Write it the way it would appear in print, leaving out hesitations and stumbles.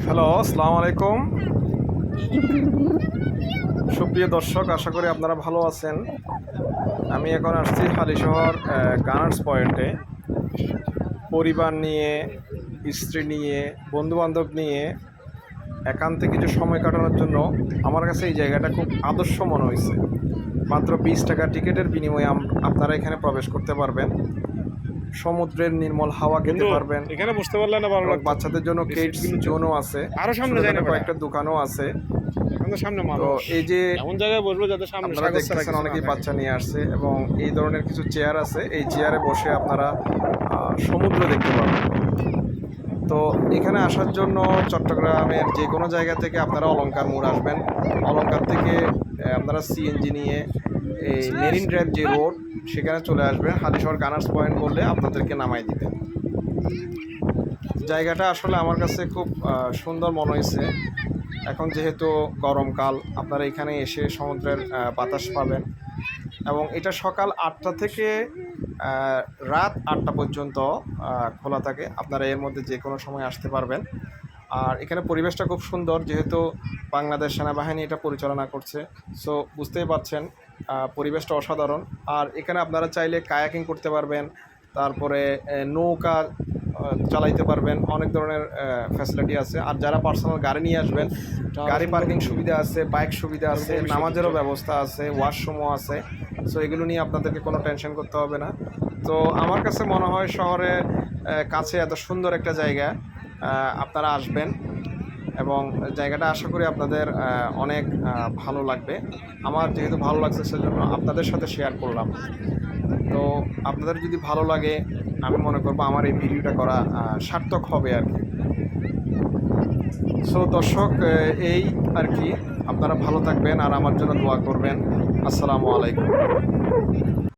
Hello, আসসালামু আলাইকুম। সুপ্রিয় দর্শক, আশা করি আপনারা ভালো আছেন। আমি এখন আসছি হালিশহর গানার্স পয়েন্টে। পরিবার নিয়ে, স্ত্রী নিয়ে, বন্ধুবান্ধব নিয়ে একান্তে কিছু সময় কাটানোর জন্য আমার কাছে এই জায়গাটা খুব আদর্শ মনে হয়েছে। মাত্র 20 টাকা টিকিটের বিনিময়ে আপনারা এখানে প্রবেশ করতে পারবেন। সমুদ্রের নির্মল হাওয়া খেতে পারবেন। এখানে বুঝতে পারলে না ভালো এবং লাগতো। বাচ্চাদের জন্য কিডস জোনও আছে, আরো সামনে যায় না ছোটখাটো কয়েকটা দোকানও আছে। এখন তো সামনে তো মানুষ এই যে এমন জায়গায় বসবো যাতে সামনে আপনারা দেখতেছেন অনেকেই বাচ্চা নিয়ে আসছে এবং এই ধরনের কিছু চেয়ার আছে, এই চেয়ারে বসে আপনারা সমুদ্র দেখতে পাবেন। তো এখানে আসার জন্য চট্টগ্রামের যে কোনো জায়গা থেকে আপনারা অলংকার মোড় আসবেন। অলংকার থেকে আপনারা সিএনজি নিয়ে এই মেরিন ড্রাইভ যে রোড সেখানে চলে আসবেন। হালিশহর গানার্স পয়েন্ট বললে আপনাদেরকে নামাই দিবে। জায়গাটা আসলে আমার কাছে খুব সুন্দর মনে হয়েছে। এখন যেহেতু গরমকাল, আপনারা এখানে এসে সমুদ্রের বাতাস পাবেন এবং এটা সকাল 8টা থেকে রাত 8টা পর্যন্ত খোলা থাকে। আপনারা এর মধ্যে যে কোনো সময় আসতে পারবেন। আর এখানে পরিবেশটা খুব সুন্দর, যেহেতু বাংলাদেশ সেনাবাহিনী এটা পরিচালনা করছে। সো বুঝতেই পারছেন পরিবেশটা অসাধারণ। আর এখানে আপনারা চাইলে কায়াকিং করতে পারবেন, তারপরে নৌকা চালাইতে পারবেন, অনেক ধরনের ফ্যাসিলিটি আছে। আর যারা পার্সোনাল গাড়ি নিয়ে আসবেন, গাড়ি পার্কিং সুবিধা আছে, বাইক সুবিধা আছে, নামাজেরও ব্যবস্থা আছে, ওয়াশরুমও আছে। সো এগুলো নিয়ে আপনাদেরকে কোনো টেনশন করতে হবে না। তো আমার কাছে মনে হয় শহরে কাছে এত সুন্দর একটা জায়গা আপনারা আসবেন এবং জায়গাটা আশা করি আপনাদের অনেক ভালো লাগবে। আমার যেহেতু ভালো লাগছে সেজন্য আপনাদের সাথে শেয়ার করলাম। তো আপনাদের যদি ভালো লাগে, আমি মনে করবো আমার এই ভিডিওটা করা সার্থক হবে আর কি। সো দর্শক, এই আর কি, আপনারা ভালো থাকবেন আর আমার জন্য দোয়া করবেন। আসসালামু আলাইকুম।